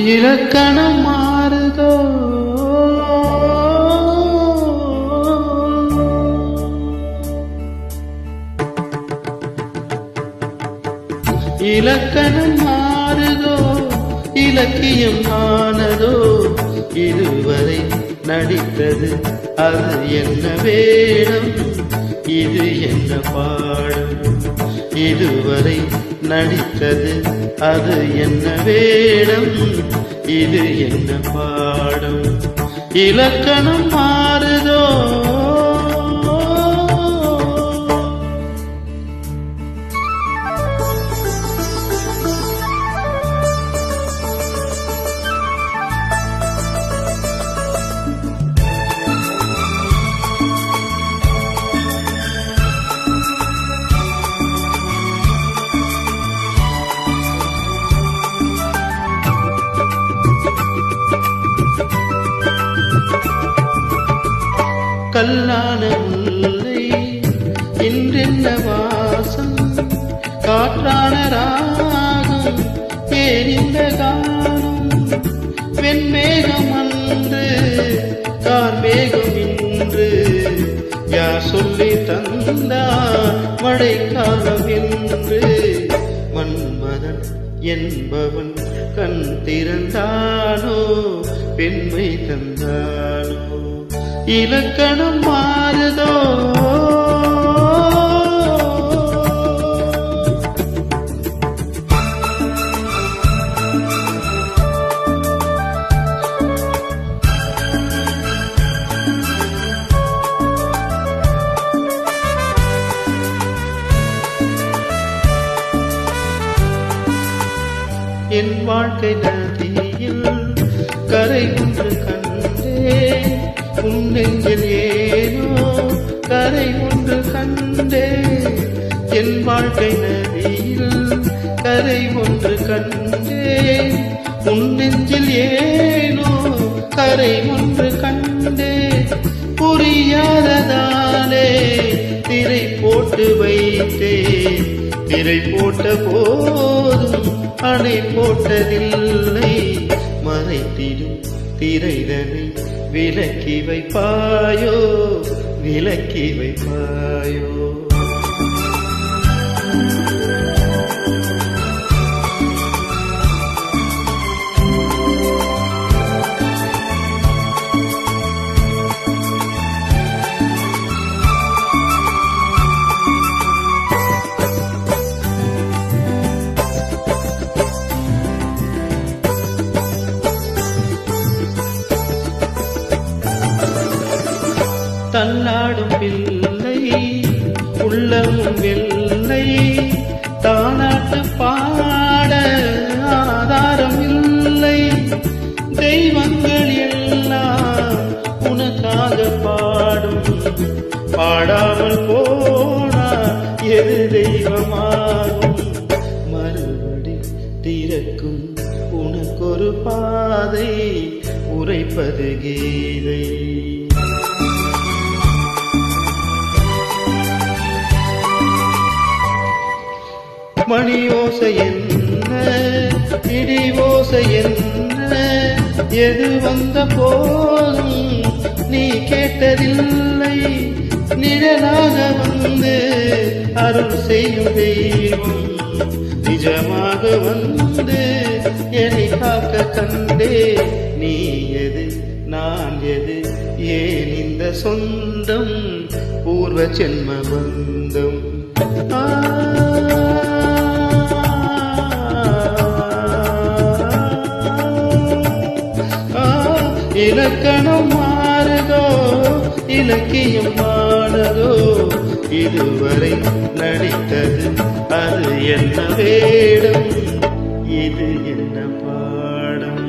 இலக்கணம் மாறுதோ இலக்கணம் மாறுதோ இலக்கியம் ஆனதோ இதுவரை நடித்தது அது என்ன வேடம் இது என்ன பாடம் இதுவரை நடித்தது அது என்ன வேடம் இது என்ன பாடம் இலக்கணம் மாறுதோ கல்லான முல்லை இன்றென்ன வாசம் காற்றான ராகம் ஏறிந்த காலம் வெண்மேகம் அன்று கார்மேகம் இன்று யார் சொல்லி தந்தார் மழைக்காலம் என்று மன்மதன் என்பவன் கண் திறந்தானோ பெண்மை தந்தானோ இலக்கணம் மாறுதோ என் வாழ்க்கை நதியில் கரை ஒன்று கண்டே உன் நெஞ்சில் ஏனோ கரை ஒன்று கண்டே என் வாழ்க்கை நதியில் கரை ஒன்று கண்டே உன் நெஞ்சில் ஏனோ கரை ஒன்று கண்டே புரியாததாலே திரை போட்டு வைத்தே திரை போட்ட போதும் அணை போட்டதில்லை மறைத்திடும் திரைதனை விலக்கி வைப்பாயோ விலக்கி வைப்பாயோ தள்ளாடும் பிள்ளை உள்ளமும் வெள்ளை தானாட்டு பாட ஆதாரம் இல்லை தெய்வங்கள் எல்லாம் உனக்காக பாடும் பாடாமல் போனா எது தெய்வமாகும் மறுபடி திறக்கும் உனக்கொரு பாதை உரைப்பது கீதை மணி ஓசை என்ன இடி ஓசை என்ன எது வந்த போதும் நீ கேட்டதில்லை நிழலாக வந்து அருள் செய்யும் தெய்வம் நிஜமாக வந்து என்னை காக்க கண்டே நீ எது நான் எது ஏன் இந்த சொந்தம் பூர்வ ஜென்ம பந்தம் இலக்கணம் மாறுதோ இலக்கியம் ஆனதோ இதுவரை நடித்தது அது என்ன வேடம் இது என்ன பாடம்